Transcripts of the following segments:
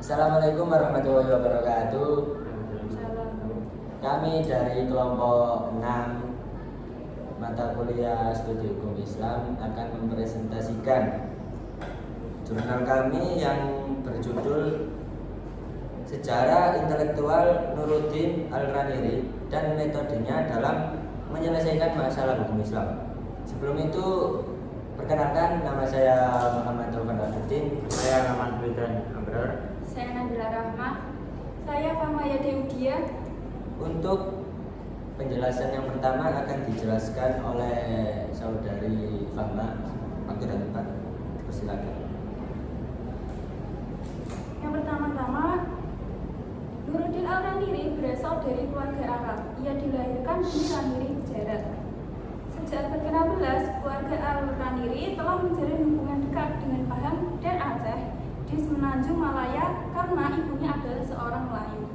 Assalamualaikum warahmatullahi wabarakatuh. Kami dari kelompok 6 mata kuliah studi hukum Islam akan mempresentasikan jurnal kami yang berjudul Sejarah Intelektual Nuruddin Al-Raniri dan metodenya dalam menyelesaikan masalah hukum Islam. Sebelum itu, perkenalkan, nama saya Muhammad Taufan Raduddin. Saya Rahman Wildan Amrar. Saya Nabila Rahmah. Saya Famaya Deudia. Untuk penjelasan yang pertama akan dijelaskan oleh saudari Fahma. Waktu dan tempat, persilakan. Yang pertama-tama, Nuruddin Al-Raniri berasal dari keluarga Arab. Ia dilahirkan di Raniri, Gujarat. Sejak abad ke-16, keluarga Al-Raniri telah menjalin hubungan dekat dengan Pahang dan Aceh di Semenanjung Malaya karena ibunya adalah seorang Melayu.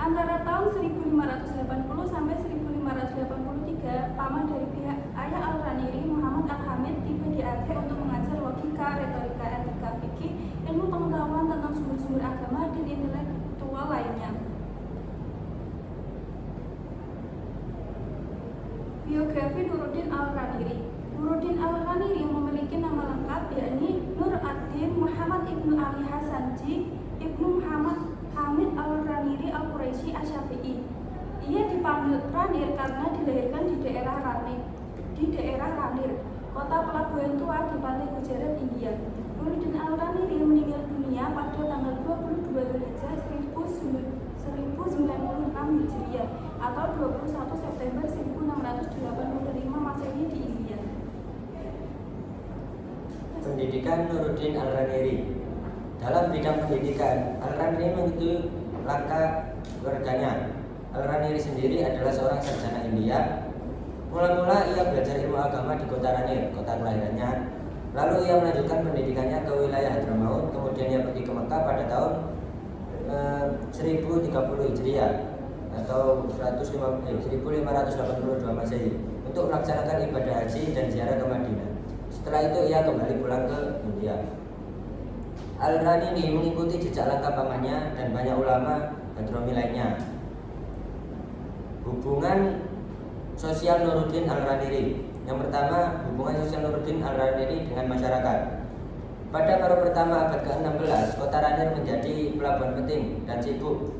Antara tahun 1580 sampai 1583, paman dari pihak ayah Al-Raniri, Muhammad Al-Hamid, tiba di Aceh untuk mengajar logika, retorika, etika, fikih, ilmu pengetahuan tentang sumber-sumber agama dan intelektual lainnya. Biografi Nuruddin Al-Raniri. Nuruddin Al-Raniri memiliki nama lengkap yakni Nur ad-Din Muhammad Ibnu Ali Hasanji Ibnu Muhammad Hamid Al-Raniri Al-Quraisy Asy-Syafi'i. Ia dipanggil Ranir karena dilahirkan di daerah Ranir, kota pelabuhan tua di pantai Gujarat, India. Nuruddin Al-Raniri meninggal dunia pada tanggal 22 Dzulhijjah 1096 Hijriah atau 21 September 1685 Masehi di India. Pendidikan Nuruddin Al-Raniri. Dalam bidang pendidikan, Al-Raniri mengikuti langkah keluarganya. Al-Raniri sendiri adalah seorang sarjana India. Mula-mula ia belajar ilmu agama di kota Ranir, kota kelahirannya. Lalu ia melanjutkan pendidikannya ke wilayah Hadramaut, kemudian ia pergi ke Mekah pada tahun 1030 Hijriah atau 1582 Masehi untuk melaksanakan ibadah haji dan ziarah ke Madinah. Setelah itu ia kembali pulang ke India. Al-Raniri mengikuti jejak langkah pamannya dan banyak ulama Hadrami lainnya. Hubungan sosial Nuruddin Al-Raniri. Yang pertama, hubungan sosial Nuruddin Al-Raniri dengan masyarakat. Pada paruh pertama abad ke-16, kota Ranir menjadi pelabuhan penting dan sibuk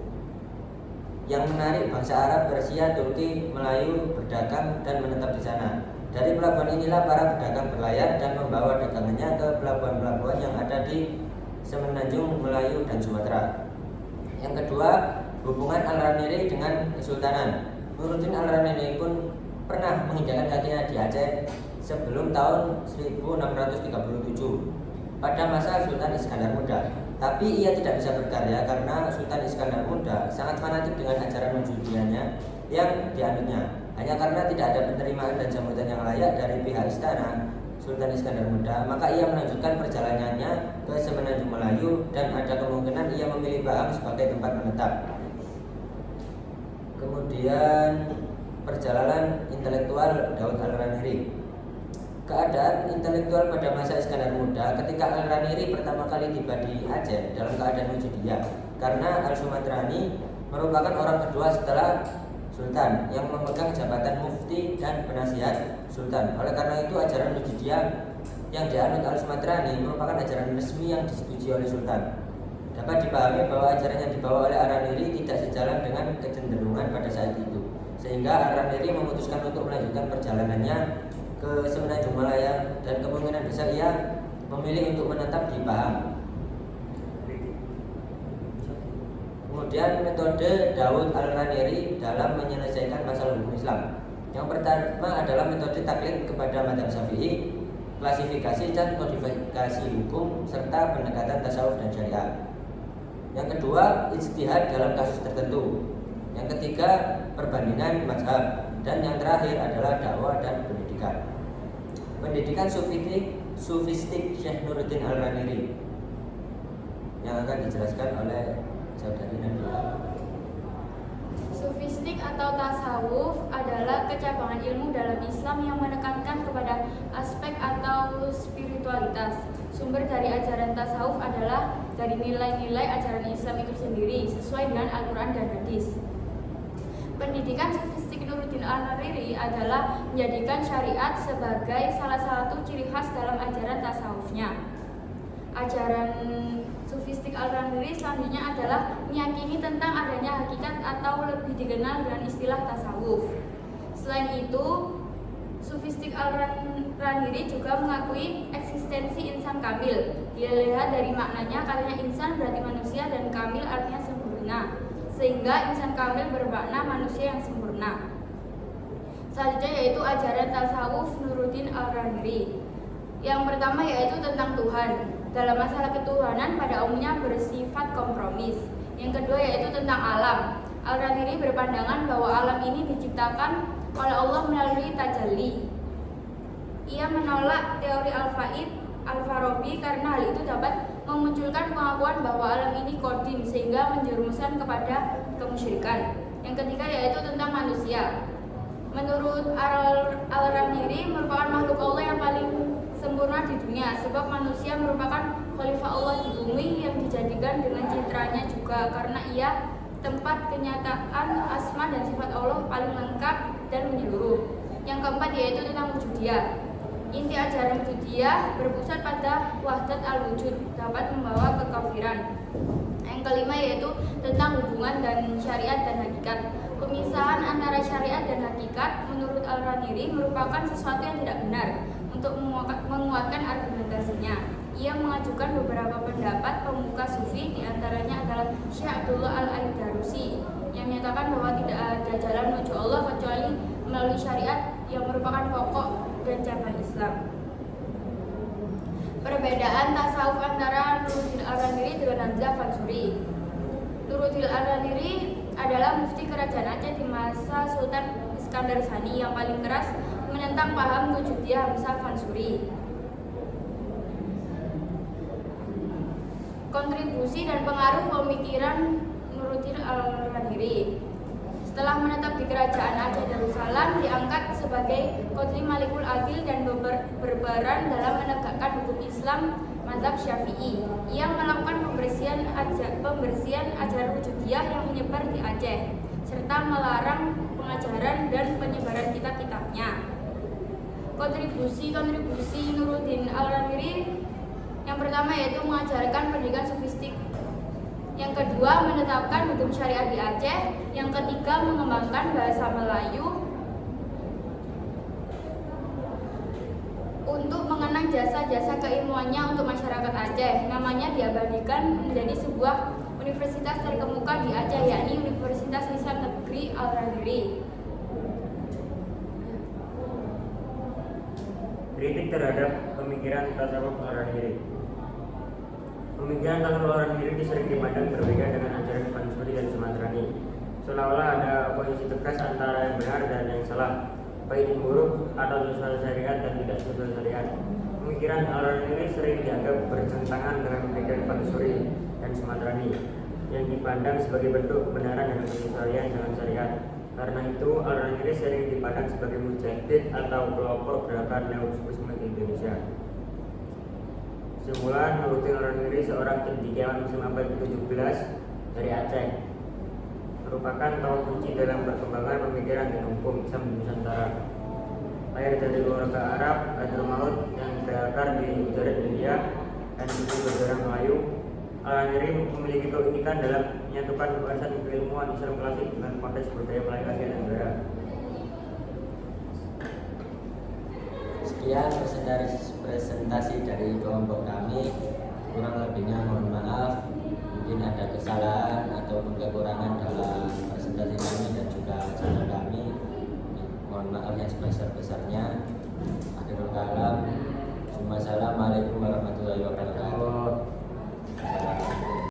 yang menarik bangsa Arab, Persia, Turki, Melayu berdagang dan menetap di sana. Dari pelabuhan inilah para pedagang berlayar dan membawa dagangannya ke pelabuhan-pelabuhan yang ada di Semenanjung, Melayu, dan Sumatera. Yang kedua, hubungan Al-Raniri dengan Kesultanan. Nuruddin Al-Raniri pun pernah menginjakan kakinya di Aceh sebelum tahun 1637 pada masa Sultan Iskandar Muda. Tapi ia tidak bisa berkarya karena Sultan Iskandar Muda sangat fanatik dengan ajaran wujudiannya yang dianutnya. Hanya karena tidak ada penerimaan dan sambutan yang layak dari pihak istana Sultan Iskandar Muda, maka ia melanjutkan perjalanannya ke Semenanjung Melayu dan ada kemungkinan ia memilih Pahang sebagai tempat menetap. Kemudian perjalanan intelektual Daud Al-Raniri. Keadaan intelektual pada masa Iskandar Muda ketika Al-Raniri pertama kali tiba di Aceh dalam keadaan wujudiyah, karena Al-Sumatrani merupakan orang kedua setelah Sultan yang memegang jabatan mufti dan penasihat Sultan. Oleh karena itu ajaran wujudiyah yang dianut Al-Sumatrani merupakan ajaran resmi yang disetujui oleh Sultan. Dapat dipahami bahwa ajaran yang dibawa oleh Al-Raniri tidak sejalan dengan kecenderungan pada saat itu, sehingga Al-Raniri memutuskan untuk melanjutkan perjalanannya ke Semenanjung Malaya dan kemungkinan besar ia memilih untuk menetap di Pahang. Kemudian metode Daud Al-Raniri dalam menyelesaikan masalah hukum Islam. Yang pertama adalah metode taklid kepada mazhab Syafi'i, klasifikasi dan kodifikasi hukum serta pendekatan tasawuf dan syariat. Yang kedua, ijtihad dalam kasus tertentu. Yang ketiga, perbandingan mazhab. Dan yang terakhir adalah dakwah dan pendidikan. Pendidikan sufistik Syekh Nuruddin Al-Raniri yang akan dijelaskan oleh saudari Nabila. Sufistik atau tasawuf adalah kecabangan ilmu dalam Islam yang menekankan kepada aspek atau spiritualitas. Sumber dari ajaran tasawuf adalah dari nilai-nilai ajaran Islam itu sendiri sesuai dengan Al-Quran dan hadis. Pendidikan sofistik Nuruddin Al-Hariri adalah menjadikan syariat sebagai salah satu ciri khas dalam ajaran tasawufnya. Ajaran sofistik Al-Hariri selanjutnya adalah meyakini tentang adanya hakikat atau lebih dikenal dengan istilah tasawuf. Selain itu, sofistik Al-Hariri juga mengakui eksistensi insan kamil. Dia lihat dari maknanya, katanya insan berarti manusia dan kamil artinya sempurna, sehingga insan kamil bermakna manusia yang sempurna. Selanjutnya yaitu ajaran tasawuf Nuruddin Al-Hariri. Yang pertama yaitu tentang Tuhan. Dalam masalah ketuhanan pada umumnya bersifat kompromis. Yang kedua yaitu tentang alam. Al-Hariri berpandangan bahwa alam ini diciptakan oleh Allah melalui tajalli. Ia menolak teori Al-Farabi karena hal itu dapat memunculkan pengakuan bahwa alam ini kodim sehingga menjerumuskan kepada kemusyrikan. Yang ketiga yaitu tentang manusia. Menurut Al-Hariri merupakan makhluk Allah yang paling sempurna di dunia, sebab manusia merupakan khalifah Allah di bumi yang dijadikan dengan citranya juga karena ia tempat kenyataan asma dan sifat Allah paling lengkap dan menyeluruh. Yang keempat yaitu tentang wujudiyah. Inti ajaran wujudiyah berpusat pada wahdat al-wujud, dapat membawa kekafiran. Yang kelima yaitu tentang hubungan dan syariat dan hakikat. Pemisahan antara syariat dan hakikat menurut Al-Hariri merupakan sesuatu yang tidak benar. Untuk menguatkan argumentasinya, ia mengajukan beberapa pendapat pemuka sufi, diantaranya adalah Syekh Abdullah Al-Aidarusi yang menyatakan bahwa tidak ada jalan menuju Allah kecuali melalui syariat yang merupakan pokok dan cabang Islam. Perbedaan tasawuf antara Nuruddin Al-Hariri dengan Hamzah Fansuri. Nuruddin Al-Hariri adalah mufti kerajaan Aceh di masa Sultan Iskandar Sani yang paling keras menentang paham wujudiyah Hamzah Fansuri. Kontribusi dan pengaruh pemikiran Nuruddin Al-Hariri. Setelah menetap di kerajaan Aceh Darussalam, diangkat sebagai Qadhi Malikul Adil dan berperan dalam menegakkan hukum Islam mazhab Syafi'i. Ia melakukan pembersihan ajaran wujudiyah yang menyebar di Aceh, serta melarang pengajaran dan penyebaran kitab-kitabnya. Kontribusi Nuruddin Al-Hariri yang pertama yaitu mengajarkan pendidikan sofistik. Yang kedua, menetapkan hukum syariat di Aceh. Yang ketiga, mengembangkan bahasa Melayu untuk mengenang jasa-jasa keilmuannya untuk masyarakat Aceh. Namanya diabadikan menjadi sebuah universitas terkemuka di Aceh, yakni Universitas Lisan Negeri Al-Hariri. Kritik terhadap pemikiran tasawuf Al-Hariri. Pemikiran tasawuf Al-Hariri sering dipandang berbeda dengan ajaran Fansuri dan Sumatrani. Seolah-olah ada posisi tegas antara yang benar dan yang salah, baik yang buruk atau sesuai syariat dan tidak sesuai syariat. Pemikiran Al-Hariri sering dianggap bertentangan dengan pemikiran Fansuri dan Sumatrani yang dipandang sebagai bentuk kebenaran dan penyesuaian dengan syariat. Karena itu, Al-Hariri sering dipandang sebagai mujaddid atau pelopor gerakan Neo-Sufisme di Indonesia. Semula, Nuruddin Al-Hariri seorang cendekiawan Muslim abad ke-17 dari Aceh, merupakan tokoh kunci dalam perkembangan pemikiran dan hukum Islam di Nusantara. Lahir dari keluarga Arab, Hadramaut yang berakar di Gujarat, India, dan buku berdarah Melayu, Al-Hariri memiliki keunikan dalam menyatukan wawasan keilmuan Islam klasik dengan konteks budaya Melayu Asia Tenggara. Sekian presentasi dari kelompok kami. Kurang lebihnya mohon maaf. Mungkin ada kesalahan ataupun kekurangan dalam presentasi kami dan juga channel kami. Mohon maaf yang sebesar-besarnya. Akhirul kalam. Wassalamualaikum warahmatullahi wabarakatuh.